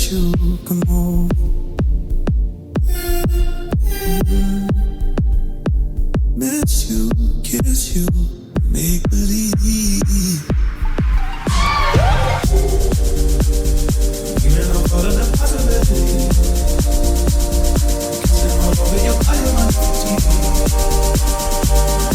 miss you, come on. Miss you, kiss you, make believe.